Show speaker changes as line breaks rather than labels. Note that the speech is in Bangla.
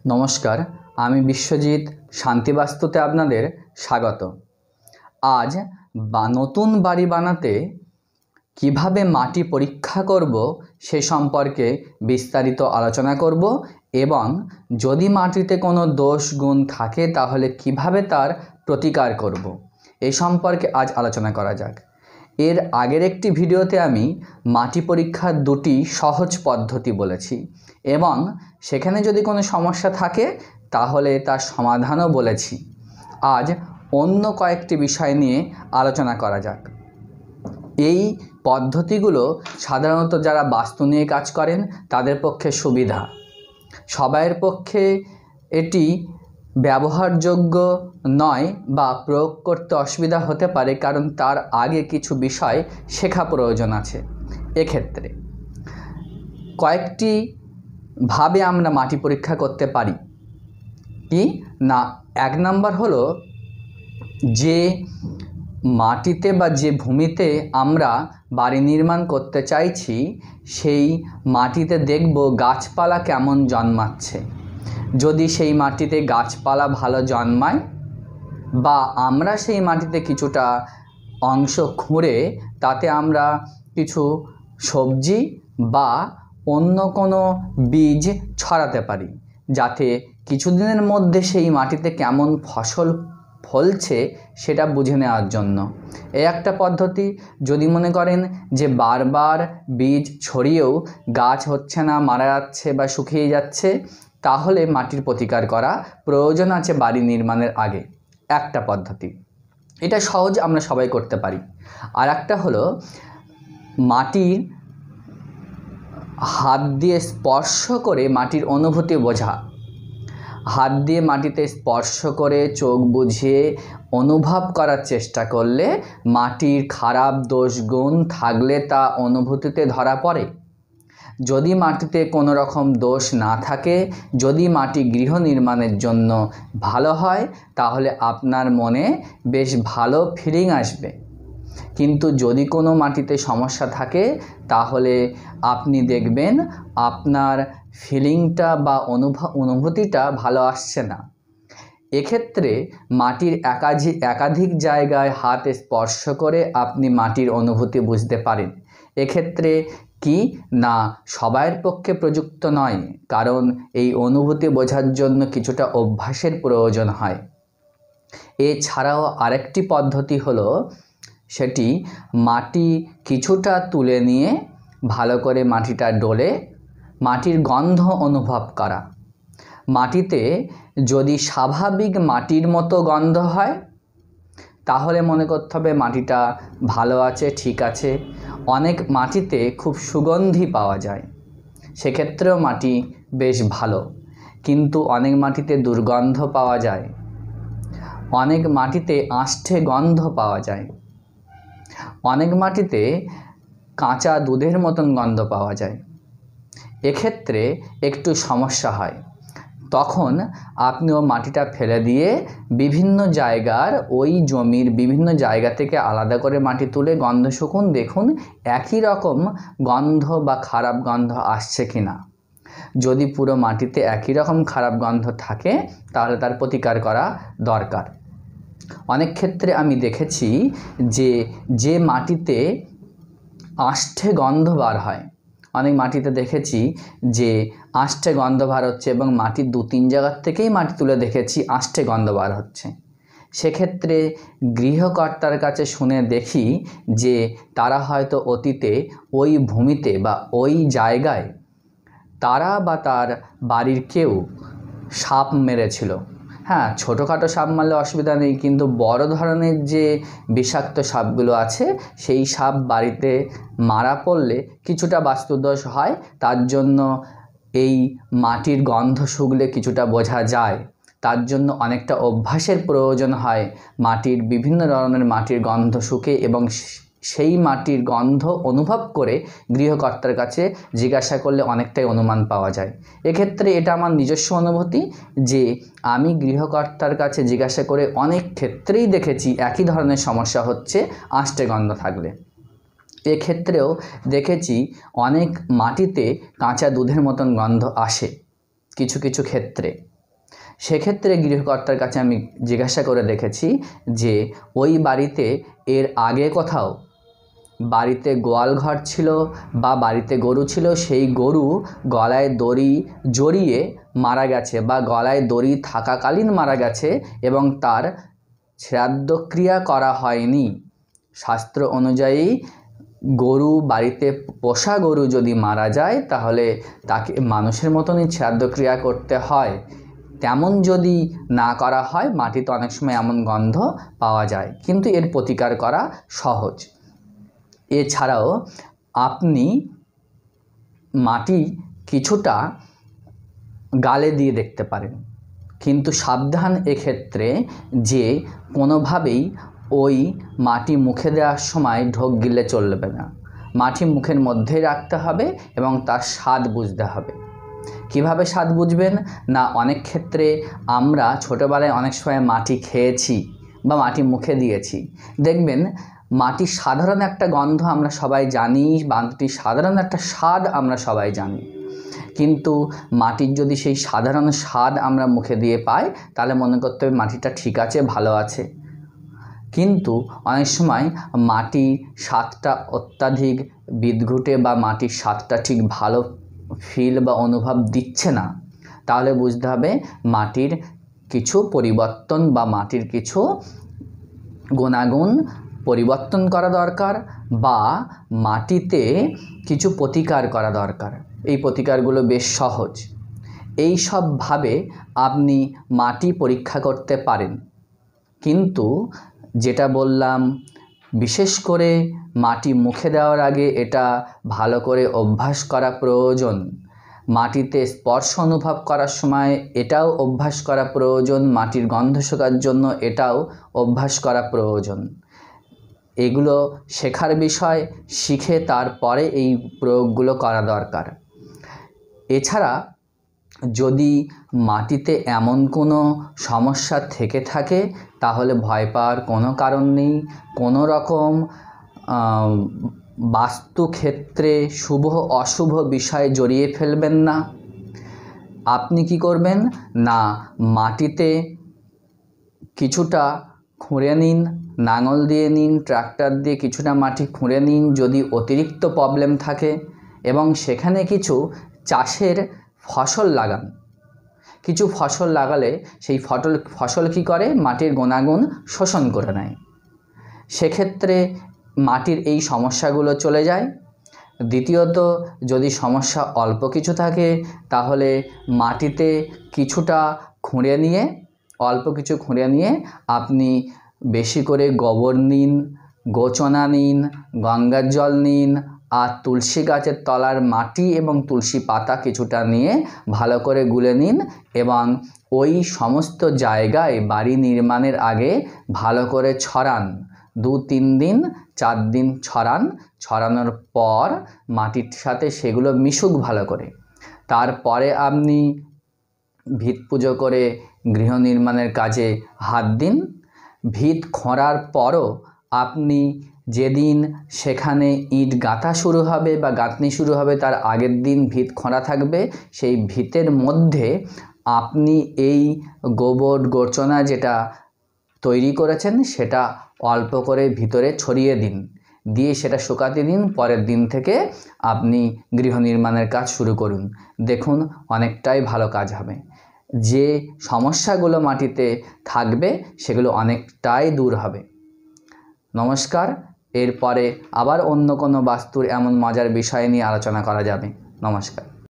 নমস্কার, আমি বিশ্বজিৎ শান্তিবাস্তুতে আপনাদের স্বাগত। আজ নতুন বাড়ি বানাতে কিভাবে মাটি পরীক্ষা করব সে সম্পর্কে বিস্তারিত আলোচনা করব এবং যদি মাটিতে কোনো দোষ গুণ থাকে তাহলে কিভাবে তার প্রতিকার করব এই সম্পর্কে আজ আলোচনা করা যাক। এর আগের একটি ভিডিওতে আমি মাটি পরীক্ষার দুটি সহজ পদ্ধতি বলেছি এবং সেখানে যদি কোনো সমস্যা থাকে তাহলে তার সমাধানও বলেছি। আজ অন্য কয়েকটি বিষয় নিয়ে আলোচনা করা যাক। এই পদ্ধতিগুলো সাধারণত যারা বাস্তু নিয়ে কাজ করেন তাদের পক্ষে সুবিধা, সবাইয়ের পক্ষে এটি ব্যবহারযোগ্য নয় বা প্রয়োগ করতে অসুবিধা হতে পারে, কারণ তার আগে কিছু বিষয় শেখা প্রয়োজন আছে। এক্ষেত্রে কয়েকটি ভাবে আমরা মাটি পরীক্ষা করতে পারি। কি না, এক নাম্বার হলো যে মাটিতে বা যে ভূমিতে আমরা বাড়ি নির্মাণ করতে চাইছি সেই মাটিতে দেখব গাছপালা কেমন জন্মাচ্ছে। যদি সেই মাটিতে গাছপালা ভালো জন্মায় বা আমরা সেই মাটিতে কিছুটা অংশ খুঁড়ে তাতে আমরা কিছু সবজি বা অন্য কোনো বীজ ছড়াতে পারি, যাতে কিছুদিনের মধ্যে সেই মাটিতে কেমন ফসল ফলছে সেটা বুঝে নেওয়ার জন্য। এই একটা পদ্ধতি। যদি মনে করেন যে বারবার বীজ ছড়িয়েও গাছ হচ্ছে না, মারা যাচ্ছে বা শুকিয়ে যাচ্ছে, তাহলে মাটির প্রতিকার করা প্রয়োজন আছে বাড়ি নির্মাণের আগে। একটা পদ্ধতি, এটা সহজ, আমরা সবাই করতে পারি। আর একটা হলো মাটির হাত দিয়ে স্পর্শ করে মাটির অনুভূতি বোঝা। হাত দিয়ে মাটিতে স্পর্শ করে চোখ বুঝিয়ে অনুভব করার চেষ্টা করলে মাটির খারাপ দোষ গুণ থাকলে তা অনুভূতিতে ধরা পড়ে। যদি মাটিতে কোনো রকম দোষ না থাকে, যদি মাটি গৃহ নির্মাণের জন্য ভালো হয়, তাহলে আপনার মনে বেশ ভালো ফিলিং আসবে। কিন্তু যদি কোনো মাটিতে সমস্যা থাকে তাহলে আপনি দেখবেন আপনার ফিলিংটা বা অনুভূতিটা ভালো আসছে না। এক্ষেত্রে মাটির একাধিক জায়গায় হাত স্পর্শ করে আপনি মাটির অনুভূতি বুঝতে পারেন। এক্ষেত্রে কি না, সবাইয়ের পক্ষে প্রযুক্ত নয়, কারণ এই অনুভূতি বোঝার জন্য কিছুটা অভ্যাসের প্রয়োজন হয়। এছাড়াও আরেকটি পদ্ধতি হলো, সেটি মাটি কিছুটা তুলে নিয়ে ভালো করে মাটিটা ডলে মাটির গন্ধ অনুভব করা। মাটিতে যদি স্বাভাবিক মাটির মতো গন্ধ হয় তাহলে মনে করতে হবে মাটিটা ভালো আছে, ঠিক আছে। অনেক মাটিতে খুব সুগন্ধি পাওয়া যায়, সেক্ষেত্রেও মাটি বেশ ভালো। কিন্তু অনেক মাটিতে দুর্গন্ধ পাওয়া যায়, অনেক মাটিতে আষ্ঠে গন্ধ পাওয়া যায়, অনেক মাটিতে কাঁচা দুধের মতন গন্ধ পাওয়া যায়। এক্ষেত্রে একটু সমস্যা হয়। তখন আপনিও মাটিটা ফেলে দিয়ে বিভিন্ন জায়গার ওই জমির বিভিন্ন জায়গা থেকে আলাদা করে মাটি তুলে গন্ধ শুকুন, দেখুন একই রকম গন্ধ বা খারাপ গন্ধ আসছে কি না। যদি পুরো মাটিতে একই রকম খারাপ গন্ধ থাকে তাহলে তার প্রতিকার করা দরকার। অনেক ক্ষেত্রে আমি দেখেছি যে মাটিতে আষ্ঠে গন্ধ বার হয়, অনেক মাটিতে দেখেছি যে আষ্ঠে গন্ধ বার হচ্ছে এবং মাটির 2-3 জায়গার থেকেই মাটি তুলে দেখেছি আষ্ঠে গন্ধ বার হচ্ছে। সেক্ষেত্রে গৃহকর্তার কাছে শুনে দেখি যে তারা হয়তো অতীতে ওই ভূমিতে বা ওই জায়গায় তারা বা তার বাড়ির কেউ সাপ মেরেছিল। হ্যাঁ, ছোটোখাটো সাপ মারলে অসুবিধা নেই, কিন্তু বড় ধরনের যে বিষাক্ত সাপগুলো আছে সেই সাপ বাড়িতে মারা পড়লে কিছুটা বাস্তুদোষ হয়। তার জন্য এই মাটির গন্ধ শুকলে কিছুটা বোঝা যায়। তার জন্য অনেকটা অভ্যাসের প্রয়োজন হয় মাটির বিভিন্ন ধরনের মাটির গন্ধ শুকে এবং সেই মাটির গন্ধ অনুভব করে গৃহকর্তার কাছে জিজ্ঞাসা করলে অনেকটাই অনুমান পাওয়া যায়। এক্ষেত্রে এটা আমার নিজস্ব অনুভূতি যে আমি গৃহকর্তার কাছে জিজ্ঞাসা করে অনেক ক্ষেত্রেই দেখেছি একই ধরনের সমস্যা হচ্ছে আষ্ঠে গন্ধ থাকলে। এক্ষেত্রেও দেখেছি অনেক মাটিতে কাঁচা দুধের মতন গন্ধ আসে কিছু কিছু ক্ষেত্রে। সেক্ষেত্রে গৃহকর্তার কাছে আমি জিজ্ঞাসা করে দেখেছি যে ওই বাড়িতে এর আগে কোথাও বাড়িতে গোয়াল ঘর ছিল বা বাড়িতে গরু ছিল, সেই গরু গলায় দড়ি জড়িয়ে মারা গেছে বা গলায় দড়ি থাকাকালীন মারা গেছে এবং তার শ্রাদ্ধক্রিয়া করা হয়নি। শাস্ত্র অনুযায়ী গরু, বাড়িতে পোষা গরু যদি মারা যায় তাহলে তাকে মানুষের মতনই শ্রাদ্ধক্রিয়া করতে হয়। তেমন যদি না করা হয়, মাটিতে অনেক সময় এমন গন্ধ পাওয়া যায়, কিন্তু এর প্রতিকার করা সহজ। এছাড়াও আপনি মাটি কিছুটা গালে দিয়ে দেখতে পারেন, কিন্তু সাবধান এক্ষেত্রে যে কোনোভাবেই ওই মাটি মুখে দেওয়ার সময় ঢোক গিলে চলবে না। মাটি মুখের মধ্যেই রাখতে হবে এবং তার স্বাদ বুঝতে হবে। কিভাবে স্বাদ বুঝবেন না, অনেক ক্ষেত্রে আমরা ছোটোবেলায় অনেক সময় মাটি খেয়েছি বা মাটি মুখে দিয়েছি। দেখবেন মাটির সাধারণ একটা গন্ধ আমরা সবাই জানি, মাটির সাধারণ একটা স্বাদ আমরা সবাই জানি, কিন্তু মাটির যদি সেই সাধারণ স্বাদ আমরা মুখে দিয়ে পাই তাহলে মনে করতে হবে মাটিটা ঠিক আছে, ভালো আছে। কিন্তু অনেক সময় মাটির স্বাদটা অত্যাধিক বিদঘুটে বা মাটির স্বাদটা ঠিক ভালো ফিল বা অনুভব দিচ্ছে না, তাহলে বুঝতে হবে মাটির কিছু পরিবর্তন বা মাটির কিছু গুণাগুণ পরিবর্তন করা দরকার বা মাটিতে কিছু প্রতিকার করা দরকার। এই প্রতিকারগুলো বেশ সহজ। এই সবভাবে আপনি মাটি পরীক্ষা করতে পারেন, কিন্তু যেটা বললাম বিশেষ করে মাটি মুখে দেওয়ার আগে এটা ভালো করে অভ্যাস করা প্রয়োজন। মাটিতে স্পর্শ অনুভব করার সময় এটাও অভ্যাস করা প্রয়োজন। মাটির গন্ধ শোকার জন্য এটাও অভ্যাস করা প্রয়োজন। এগুলো শেখার বিষয়, শিখে তারপরে এই প্রয়োগগুলো করা দরকার। এছাড়া যদি মাটিতে এমন কোনো সমস্যা থেকে থাকে তাহলে ভয় পাওয়ার কোনো কারণ নেই। কোনো রকম বাস্তুক্ষেত্রে শুভ অশুভ বিষয় জড়িয়ে ফেলবেন না। আপনি কি করবেন না, মাটিতে কিছুটা খুঁড়ে নিন, লাঙল দিয়ে নিন, ট্রাক্টর দিয়ে কিছুটা মাটি খুঁড়ে নিন যদি অতিরিক্ত প্রবলেম থাকে, এবং সেখানে কিছু চাষের ফসল লাগান। কিছু ফসল লাগালে সেই ফসল কী করে, মাটির গুণাগুণ শোষণ করে নেয়। সেক্ষেত্রে মাটির এই সমস্যাগুলো চলে যায়। দ্বিতীয়ত, যদি সমস্যা অল্প কিছু থাকে তাহলে মাটিতে কিছুটা খুঁড়ে নিয়ে, অল্প কিছু খুঁড়ে নিয়ে আপনি বেশি করে গোবর নিন, গোচনা নিন, গঙ্গার জল নিন, আর তুলসী গাছের তলার মাটি এবং তুলসী পাতা কিছুটা নিয়ে ভালো করে গুলে নিন এবং ওই সমস্ত জায়গায় বাড়ি নির্মাণের আগে ভালো করে ছড়ান। 2-3 দিন 4 দিন ছড়ান। ছড়ানোর পর মাটির সাথে সেগুলো মিশুক ভালো করে। তারপরে আপনি ভিত পুজো করে গৃহ নির্মাণের কাজে হাত দিন। ভিত খোঁড়ার পরও আপনি যেদিন সেখানে ইট গাঁথা শুরু হবে বা গাঁথনি শুরু হবে তার আগের দিন ভিত খোঁড়া থাকবে। সেই ভিতের মধ্যে আপনি এই গোবর গোচনা যেটা তৈরি করেছেন সেটা অল্প করে ভিতরে ছড়িয়ে দিন, দিয়ে সেটা শুকাতে দিন। পরের দিন থেকে আপনি গৃহ নির্মাণের কাজ শুরু করুন। দেখুন অনেকটাই ভালো কাজ হবে। যে সমস্যাগুলো মাটিতে থাকবে সেগুলো অনেকটাই দূর হবে। নমস্কার। এরপরে আবার অন্য কোনো বাস্তুর এমন মজার বিষয় নিয়ে আলোচনা করা যাবে। নমস্কার।